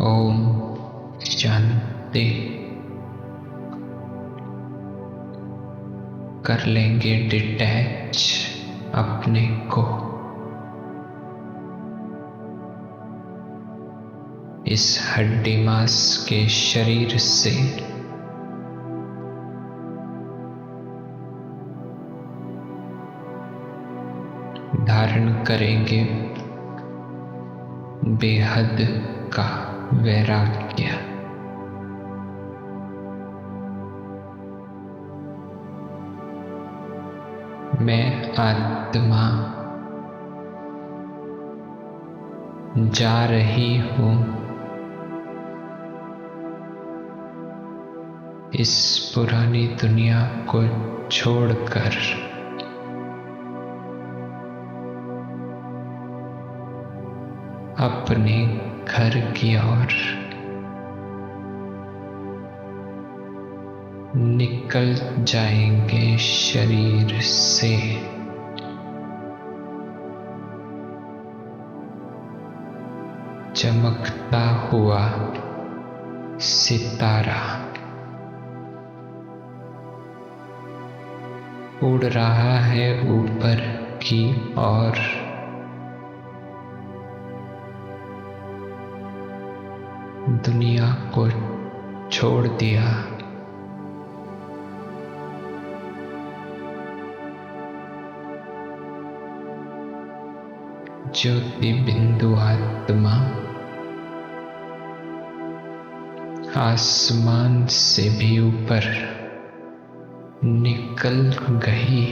ओम शांति। कर लेंगे डिटैच अपने को इस हड्डी मांस के शरीर से। धारण करेंगे बेहद का वैराग्य। मैं आत्मा जा रही हूँ इस पुरानी दुनिया को छोड़कर अपने घर की ओर निकल जाएंगे शरीर से। चमकता हुआ सितारा उड़ रहा है ऊपर की ओर। दुनिया को छोड़ दिया। ज्योति बिंदु आत्मा आसमान से भी ऊपर निकल गई।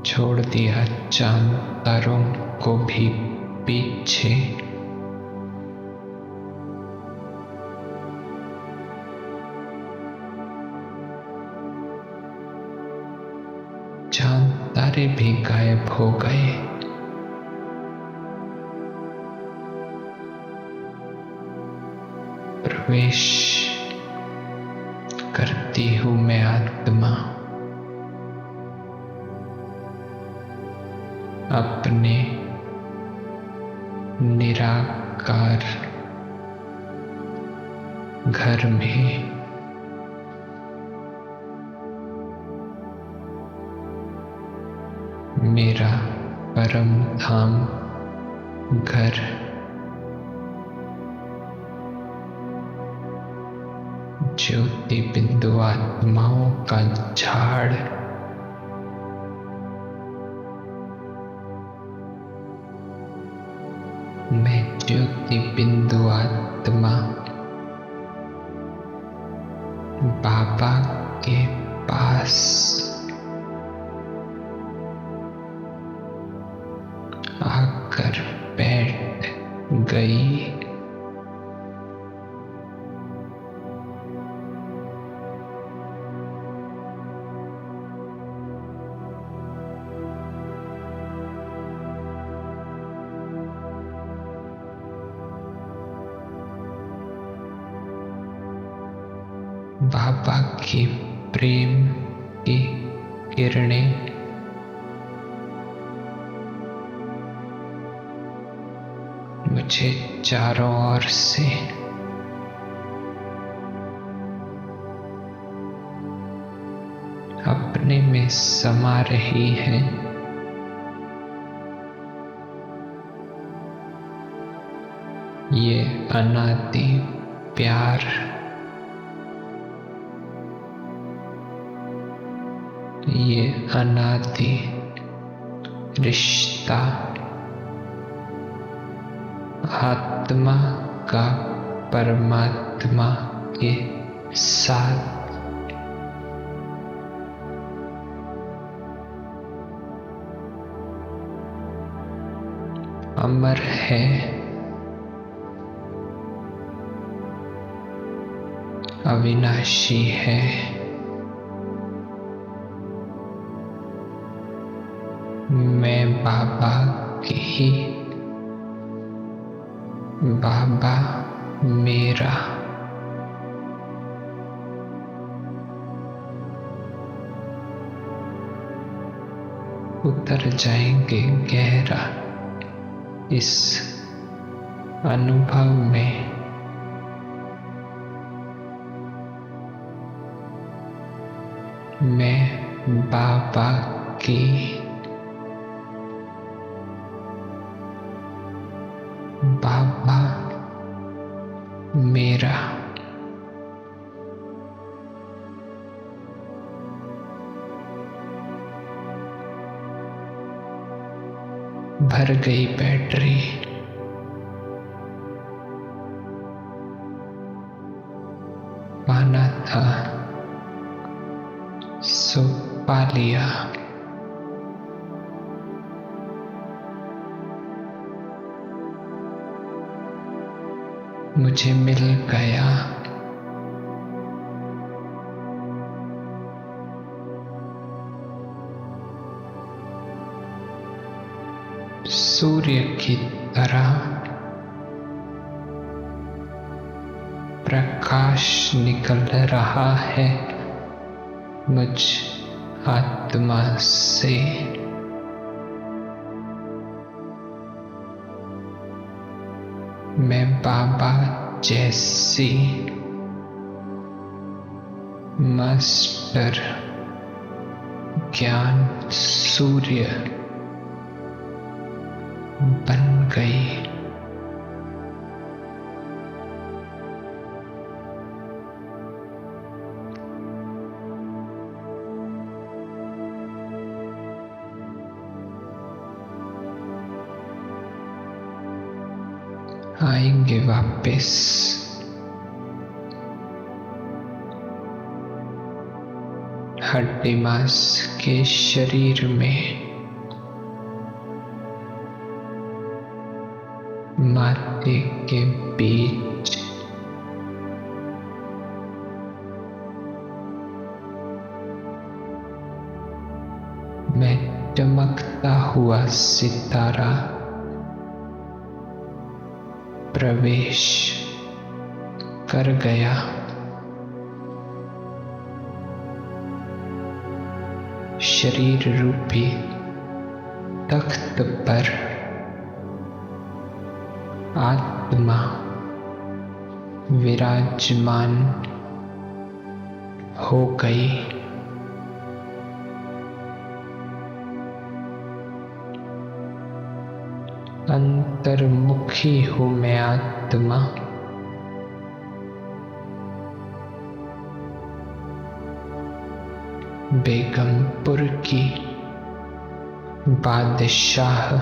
छोड़ दिया चांद तारों को भी पीछे। चांद तारे भी गायब हो गए। प्रवेश करती हूँ मैं आत्मा अपने निराकार घर में। मेरा परम धाम घर ज्योति बिंदु आत्माओं का झाड़। मैं ज्योति बिंदु आत्मा बाबा के पास आकर बैठ गई। बाबा की प्रेम की किरणें मुझे चारों ओर से अपने में समा रही है। ये अनादि प्यार ये अनादि रिश्ता आत्मा का परमात्मा के साथ अमर है। अविनाशी है। मैं बाबा की, बाबा मेरा। उतर जाएंगे गहरा इस अनुभव में मैं बाबा की बाबा मेरा भर गई बैटरी पाना था सो पा लिया। मुझे मिल गया। सूर्य की तरह प्रकाश निकल रहा है मुझ आत्मा से। मैं बाबा जैसी मास्टर ज्ञान सूर्य बन गई। आएंगे वापस हड्डी मांस के शरीर में, माथे के बीच मैं चमकता हुआ सितारा प्रवेश कर गया। शरीर रूपी तख्त पर आत्मा विराजमान हो गई। अंतर्मुखी हूँ मैं आत्मा। बेगमपुर की बादशाह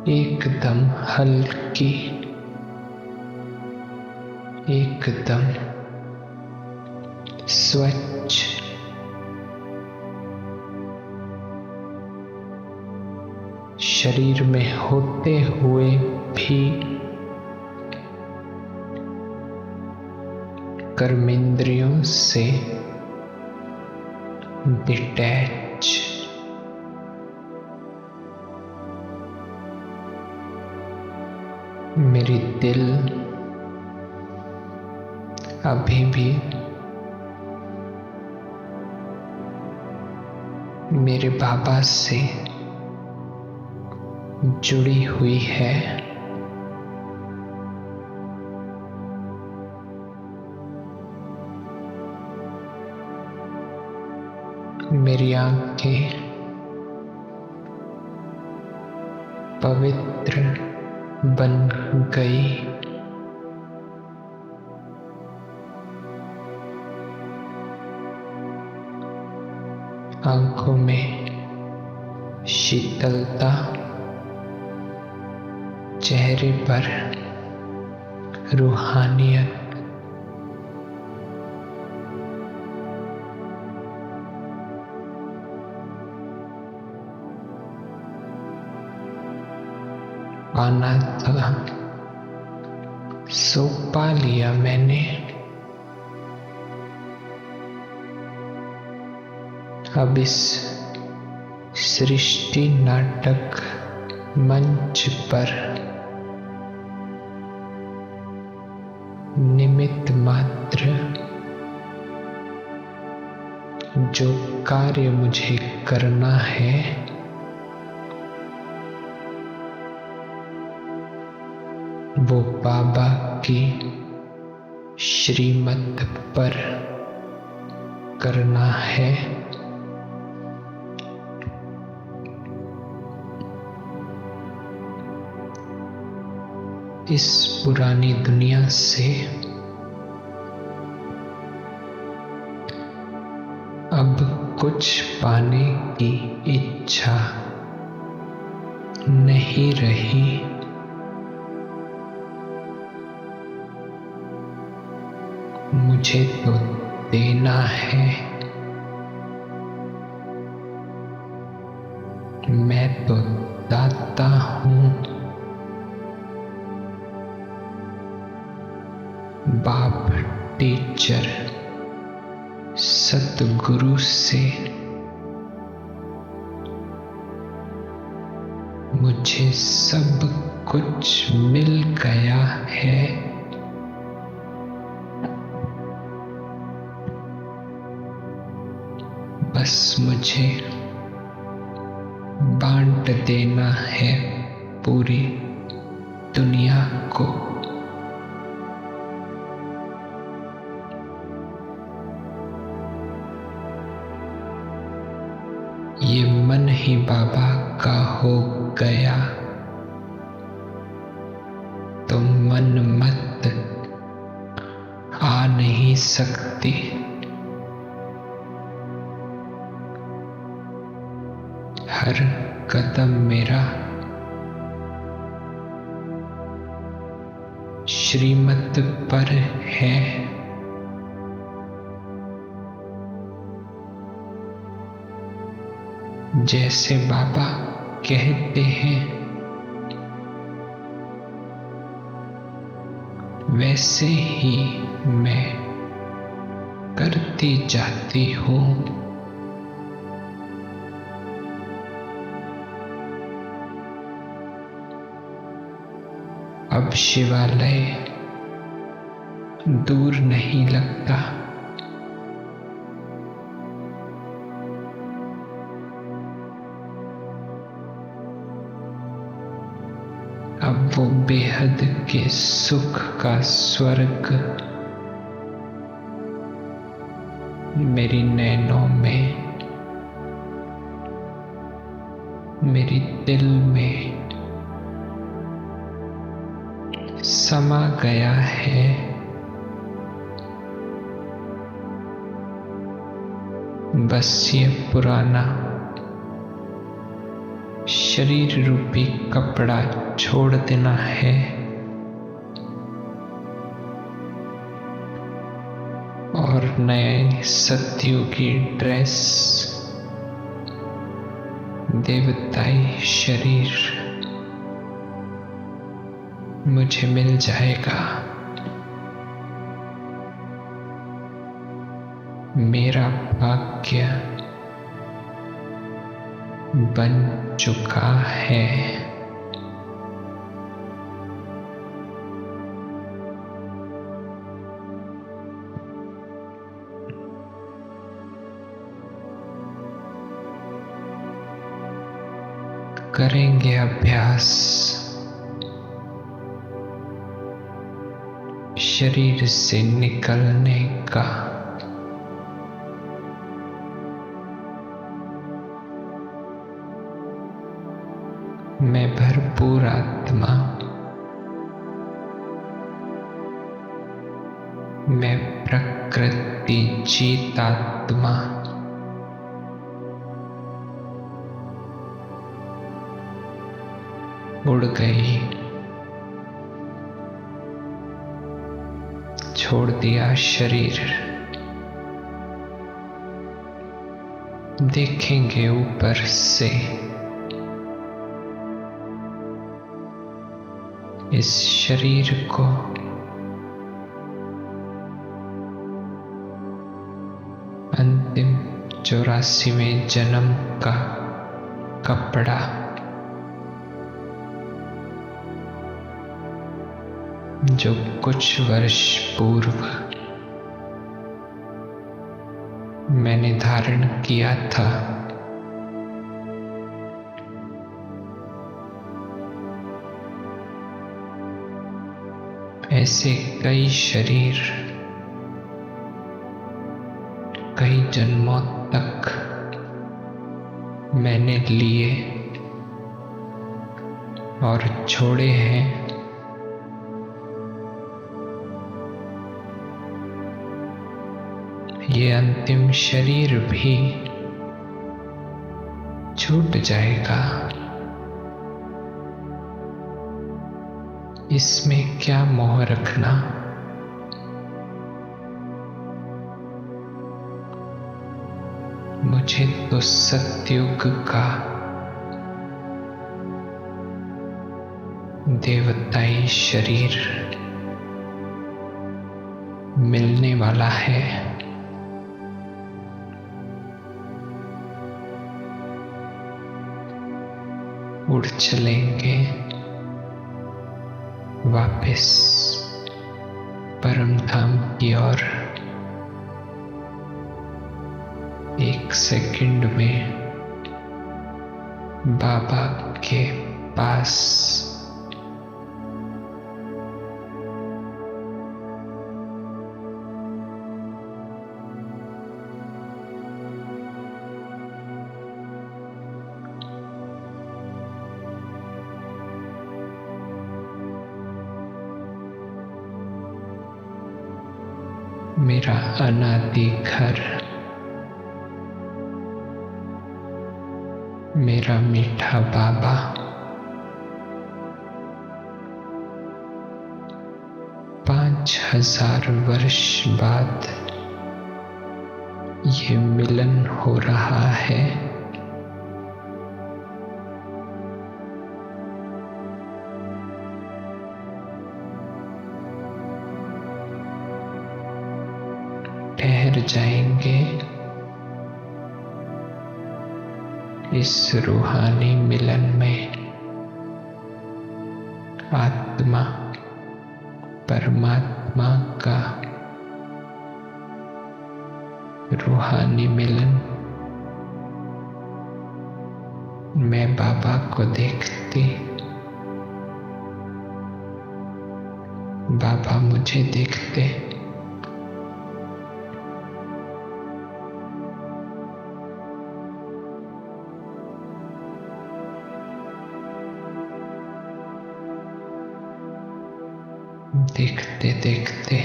एकदम हल्की, एकदम स्वच्छ, शरीर में होते हुए भी कर्मेंद्रियों से डिटैच, मेरी दिल अभी भी मेरे बाबा से जुड़ी हुई है। मेरी आंखें पवित्र बन गई। आंखों में शीतलता, चेहरे पर रूहानियत, पाना था सो पा लिया मैंने। अब इस सृष्टि नाटक मंच पर निमित्त मात्र जो कार्य मुझे करना है वो बाबा की श्रीमत पर करना है। इस पुरानी दुनिया से अब कुछ पाने की इच्छा नहीं रही। मुझे तो देना है। मैं तो दाता हूँ। बाप टीचर सतगुरु से मुझे सब कुछ मिल गया है। बस मुझे बांट देना है पूरी दुनिया को। ये मन ही बाबा का हो गया तो मन मत आ नहीं सकती। हर कदम मेरा श्रीमत पर है। जैसे बाबा कहते हैं वैसे ही मैं करती जाती हूँ। अब शिवालय दूर नहीं लगता। अब वो बेहद के सुख का स्वर्ग मेरी नैनों में, मेरी दिल में समा गया है। बस ये पुराना शरीर रूपी कपड़ा छोड़ देना है और नए सत्युगी ड्रेस, देवताई शरीर मुझे मिल जाएगा। मेरा भाग्य बन चुका है। करेंगे अभ्यास शरीर से निकलने का। मैं भरपूर आत्मा, मैं प्रकृति जीत आत्मा, उड़ गई, छोड़ दिया शरीर। देखेंगे ऊपर से इस शरीर को। अंतिम 84वें जन्म का कपड़ा जो कुछ वर्ष पूर्व मैं मैंने धारण किया था। ऐसे कई शरीर कई जन्मों तक मैंने लिए और छोड़े हैं। ये अंतिम शरीर भी छूट जाएगा। इसमें क्या मोह रखना। मुझे तो सतयुग का देवताई शरीर मिलने वाला है। उड़ चलेंगे वापस परम धाम की ओर। एक सेकंड में बाबा के पास। मेरा अनादि घर, मेरा मीठा बाबा, 5000 वर्ष बाद ये मिलन हो रहा है। ठहर जाएंगे इस रूहानी मिलन में। आत्मा परमात्मा का रूहानी मिलन। मैं बाबा को देखती, बाबा मुझे देखते। देखते देखते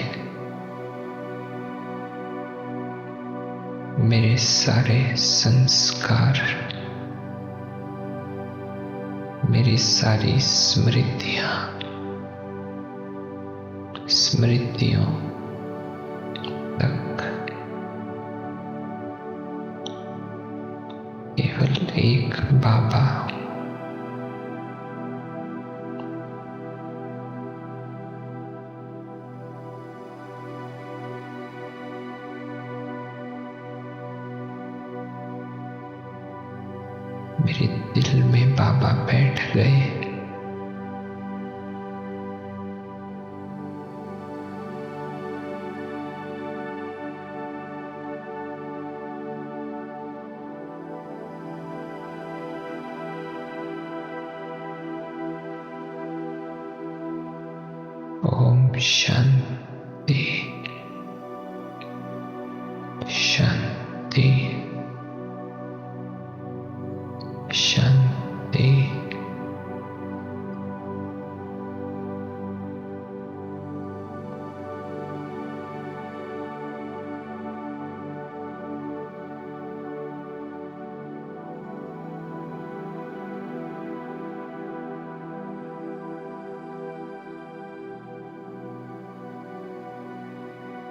मेरे सारे संस्कार, मेरी सारी स्मृतियों तक केवल एक बाबा, मेरे दिल में बाबा बैठ गए। ओम शांति शांति शांति।